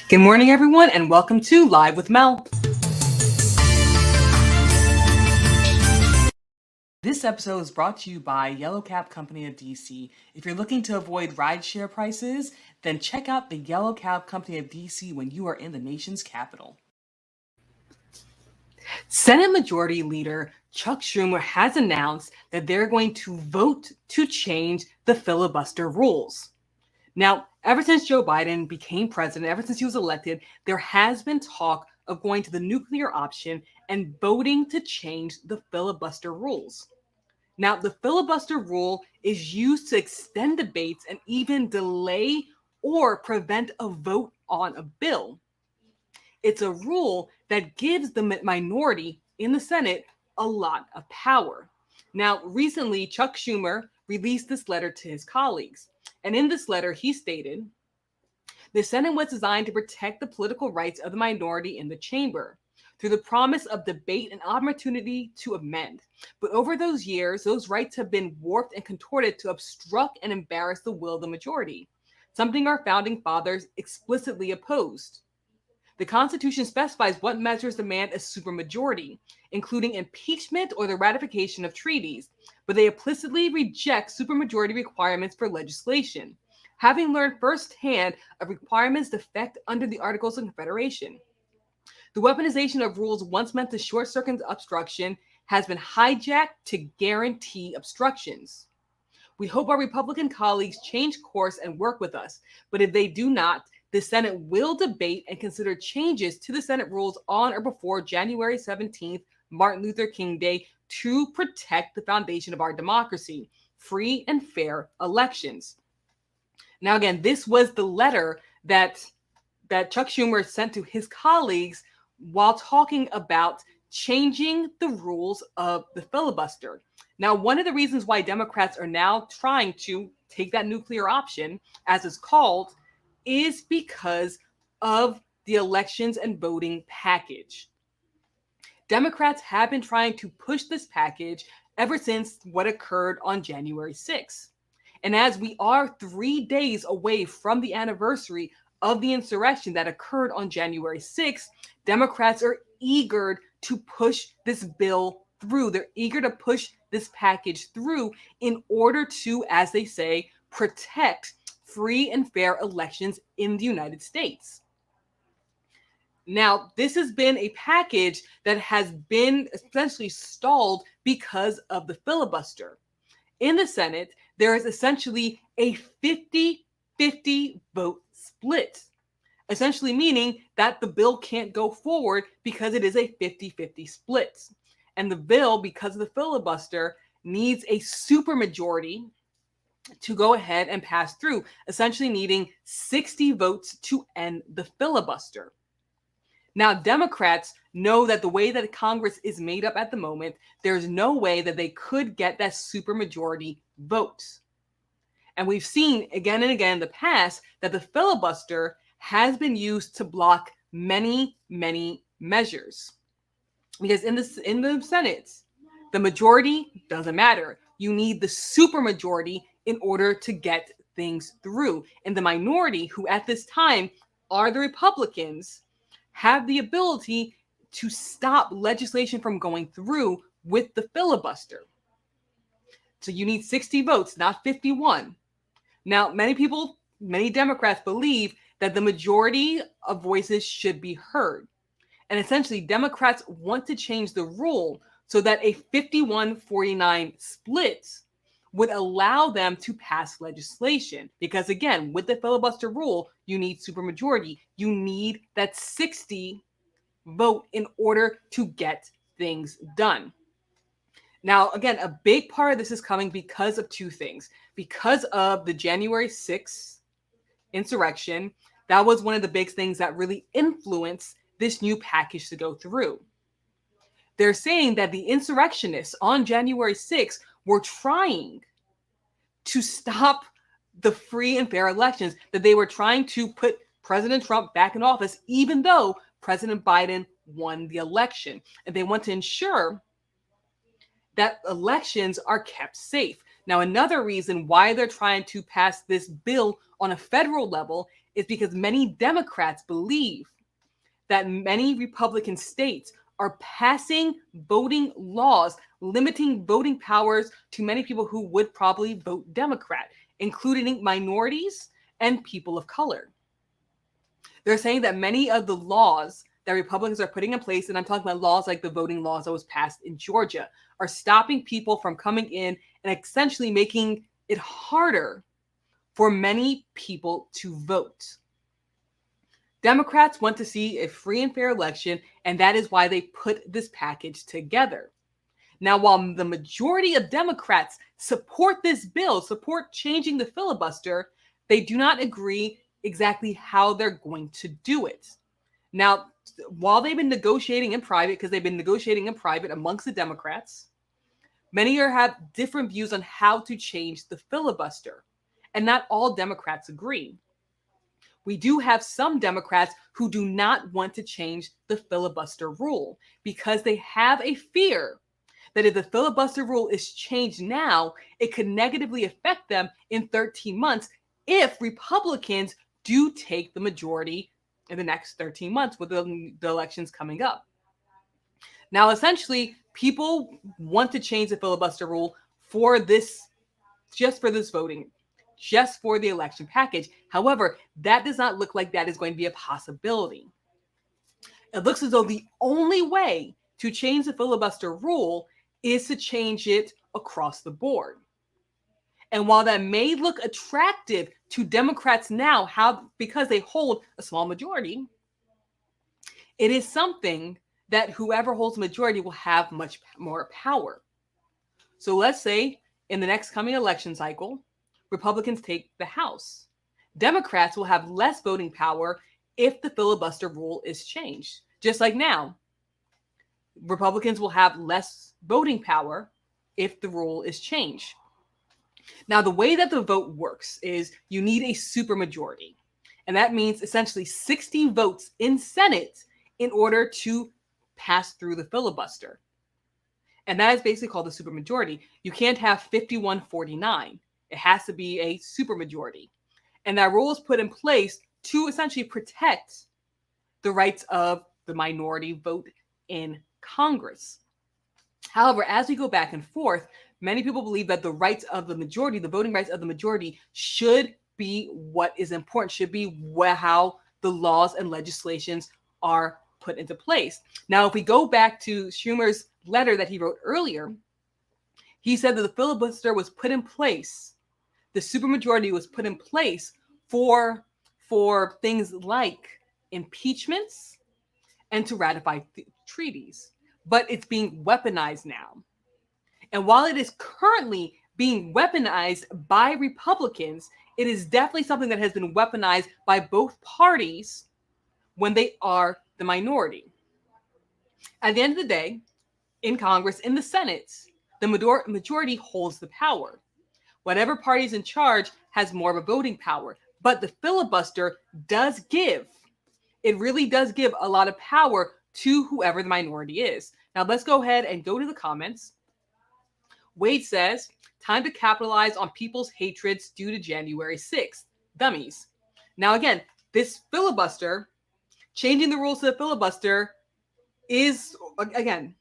Good morning, everyone, and welcome to Live with Mel. This episode is brought to you by Yellow Cab Company of DC. If you're looking to avoid rideshare prices, then check out the Yellow Cab Company of DC when you are in the nation's capital. Senate Majority Leader Chuck Schumer has announced that they're going to vote to change the filibuster rules. Now, ever since Joe Biden became president, ever since he was elected, there has been talk of going to the nuclear option and voting to change the filibuster rules. Now, the filibuster rule is used to extend debates and even delay or prevent a vote on a bill. It's a rule that gives the minority in the Senate a lot of power. Now, recently, Chuck Schumer released this letter to his colleagues. And in this letter, he stated, "The Senate was designed to protect the political rights of the minority in the chamber through the promise of debate and opportunity to amend. But over those years, those rights have been warped and contorted to obstruct and embarrass the will of the majority, something our founding fathers explicitly opposed. The Constitution specifies what measures demand a supermajority, including impeachment or the ratification of treaties, but they implicitly reject supermajority requirements for legislation, having learned firsthand of requirements defect under the Articles of Confederation. The weaponization of rules once meant to short-circuit obstruction has been hijacked to guarantee obstructions. We hope our Republican colleagues change course and work with us, but if they do not, the Senate will debate and consider changes to the Senate rules on or before January 17th, Martin Luther King Day, to protect the foundation of our democracy, free and fair elections." Now, again, this was the letter that Chuck Schumer sent to his colleagues while talking about changing the rules of the filibuster. Now, one of the reasons why Democrats are now trying to take that nuclear option, as it's called, is because of the elections and voting package. Democrats have been trying to push this package ever since what occurred on January 6th. And as we are 3 days away from the anniversary of the insurrection that occurred on January 6th, Democrats are eager to push this bill through. They're eager to push this package through in order to, as they say, protect free and fair elections in the United States. Now, this has been a package that has been essentially stalled because of the filibuster. In the Senate, there is essentially a 50-50 vote split, essentially meaning that the bill can't go forward because it is a 50-50 split. And the bill, because of the filibuster, needs a supermajority to go ahead and pass through, essentially needing 60 votes to end the filibuster. Now, Democrats know that the way that Congress is made up at the moment, there's no way that they could get that supermajority vote. And we've seen again and again in the past that the filibuster has been used to block many, many measures. Because in the Senate, the majority doesn't matter. You need the supermajority in order to get things through. And the minority, who at this time are the Republicans, have the ability to stop legislation from going through with the filibuster. So you need 60 votes, not 51. Now, many Democrats believe that the majority of voices should be heard. And essentially, Democrats want to change the rule so that a 51-49 split would allow them to pass legislation. Because again, with the filibuster rule, you need supermajority. You need that 60 vote in order to get things done. Now, again, a big part of this is coming because of two things. Because of the January 6th insurrection, that was one of the big things that really influenced this new package to go through. They're saying that the insurrectionists on January 6th were trying to stop the free and fair elections, that they were trying to put President Trump back in office, even though President Biden won the election. And they want to ensure that elections are kept safe. Now, another reason why they're trying to pass this bill on a federal level is because many Democrats believe that many Republican states are passing voting laws limiting voting powers to many people who would probably vote Democrat, including minorities and people of color. They're saying that many of the laws that Republicans are putting in place, and I'm talking about laws like the voting laws that was passed in Georgia, are stopping people from coming in and essentially making it harder for many people to vote. Democrats want to see a free and fair election, and that is why they put this package together. Now, while the majority of Democrats support this bill, support changing the filibuster, they do not agree exactly how they're going to do it. Now, while they've been negotiating in private, because they've been negotiating in private amongst the Democrats, many have different views on how to change the filibuster, and not all Democrats agree. We do have some Democrats who do not want to change the filibuster rule because they have a fear that if the filibuster rule is changed now, it could negatively affect them in 13 months if Republicans do take the majority in the next 13 months with the elections coming up. Now, essentially, people want to change the filibuster rule for this, just for this voting, just for the election package. However, that does not look like that is going to be a possibility. It looks as though the only way to change the filibuster rule is to change it across the board. And while that may look attractive to Democrats now, because they hold a small majority, it is something that whoever holds a majority will have much more power. So let's say in the next coming election cycle, Republicans take the House. Democrats will have less voting power if the filibuster rule is changed. Just like now, Republicans will have less voting power if the rule is changed. Now, the way that the vote works is you need a supermajority. And that means essentially 60 votes in Senate in order to pass through the filibuster. And that is basically called a supermajority. You can't have 51-49. It has to be a supermajority. And that rule is put in place to essentially protect the rights of the minority vote in Congress. However, as we go back and forth, many people believe that the rights of the majority, the voting rights of the majority, should be what is important, should be how the laws and legislations are put into place. Now, if we go back to Schumer's letter that he wrote earlier, he said that the filibuster was put in place, the supermajority was put in place for things like impeachments and to ratify treaties. But it's being weaponized now. And while it is currently being weaponized by Republicans, it is definitely something that has been weaponized by both parties when they are the minority. At the end of the day, in Congress, in the Senate, the majority holds the power. Whatever party is in charge has more of a voting power. But the filibuster does give, it really does give a lot of power to whoever the minority is. Now let's go ahead and go to the comments. Wade says, time to capitalize on people's hatreds due to January 6th. Dummies. Now again, this filibuster, changing the rules to the filibuster is, again,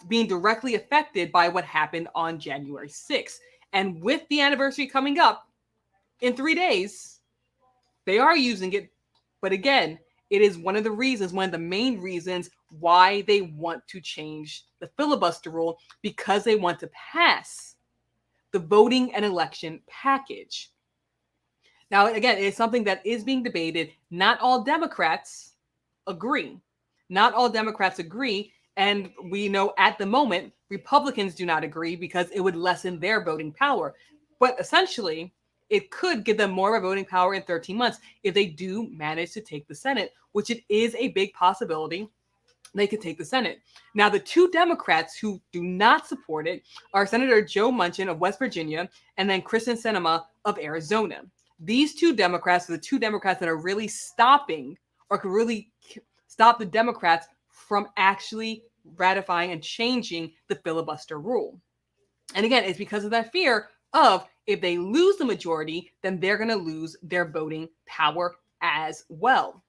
being directly affected by what happened on January 6th. And with the anniversary coming up in 3 days, they are using it. But again, it is one of the main reasons why they want to change the filibuster rule, because they want to pass the voting and election package. Now, again, it's something that is being debated. Not all Democrats agree. Not all Democrats agree. And we know at the moment, Republicans do not agree because it would lessen their voting power. But essentially, it could give them more of a voting power in 13 months if they do manage to take the Senate, which it is a big possibility they could take the Senate. Now, the two Democrats who do not support it are Senator Joe Manchin of West Virginia and then Kristen Sinema of Arizona. These two Democrats are the two Democrats that are really stopping, or could really stop the Democrats from actually ratifying and changing the filibuster rule. And again, it's because of that fear of, if they lose the majority, then they're going to lose their voting power as well.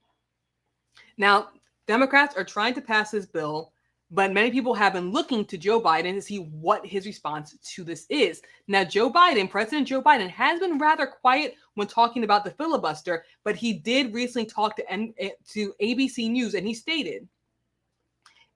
Now, Democrats are trying to pass this bill, but many people have been looking to Joe Biden to see what his response to this is. Now, President Joe Biden, has been rather quiet when talking about the filibuster, but he did recently talk to ABC News, and he stated,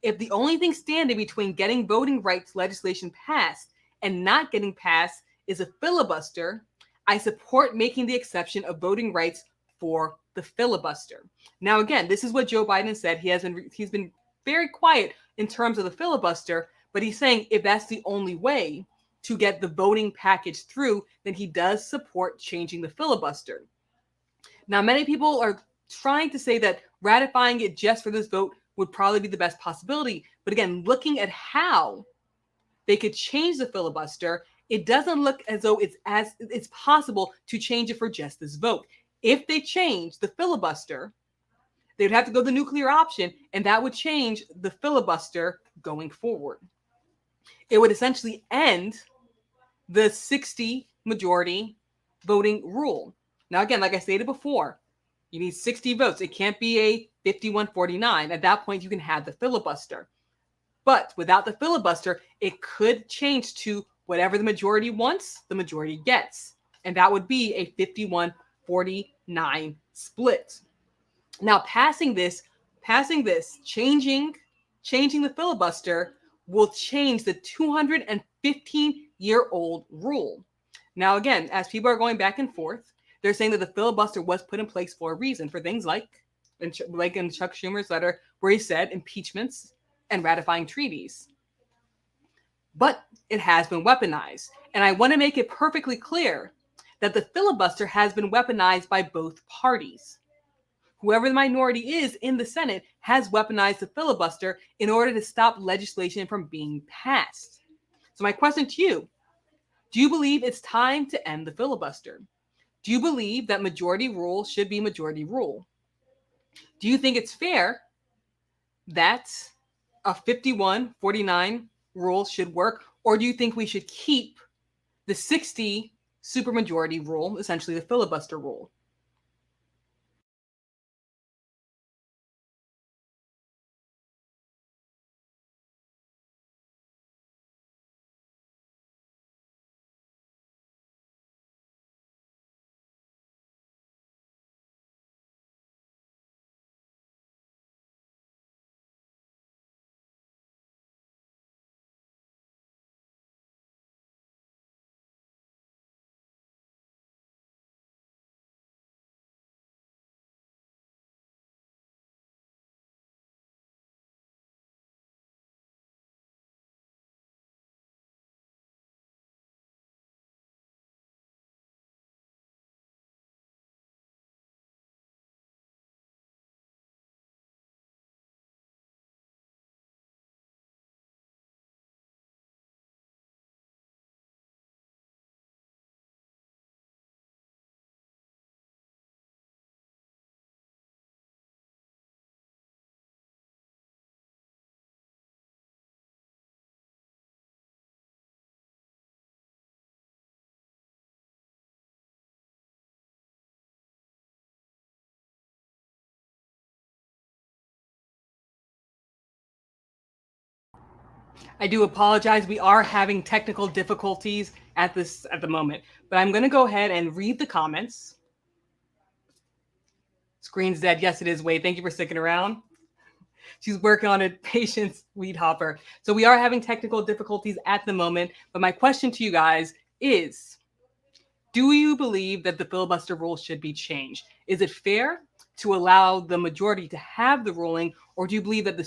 if the only thing standing between getting voting rights legislation passed and not getting passed is a filibuster, I support making the exception of voting rights for the filibuster. Now, again, this is what Joe Biden said. He's been very quiet in terms of the filibuster, but he's saying if that's the only way to get the voting package through, then he does support changing the filibuster. Now, many people are trying to say that ratifying it just for this vote would probably be the best possibility. But again, looking at how they could change the filibuster, it doesn't look as though it's possible to change it for just this vote. If they change the filibuster, they would have to go the nuclear option, and that would change the filibuster going forward. It would essentially end the 60 majority voting rule. Now, again, like I stated before, you need 60 votes. It can't be a 51-49. At that point, you can have the filibuster. But without the filibuster, it could change to whatever the majority wants, the majority gets. And that would be a 51-49 split. Now, passing this, changing the filibuster will change the 215-year-old rule. Now, again, as people are going back and forth, they're saying that the filibuster was put in place for a reason, for things like in Chuck Schumer's letter, where he said impeachments and ratifying treaties. But it has been weaponized. And I want to make it perfectly clear that the filibuster has been weaponized by both parties. Whoever the minority is in the Senate has weaponized the filibuster in order to stop legislation from being passed. So my question to you, do you believe it's time to end the filibuster? Do you believe that majority rule should be majority rule? Do you think it's fair that a 51-49 rule should work? Or do you think we should keep the 60 supermajority rule, essentially the filibuster rule? I do apologize. We are having technical difficulties at the moment, but I'm going to go ahead and read the comments. Screen's dead. Yes, it is. Wade, thank you for sticking around. She's working on it. Patience, Weed Hopper. So we are having technical difficulties at the moment, but my question to you guys is, do you believe that the filibuster rule should be changed? Is it fair to allow the majority to have the ruling, or do you believe that the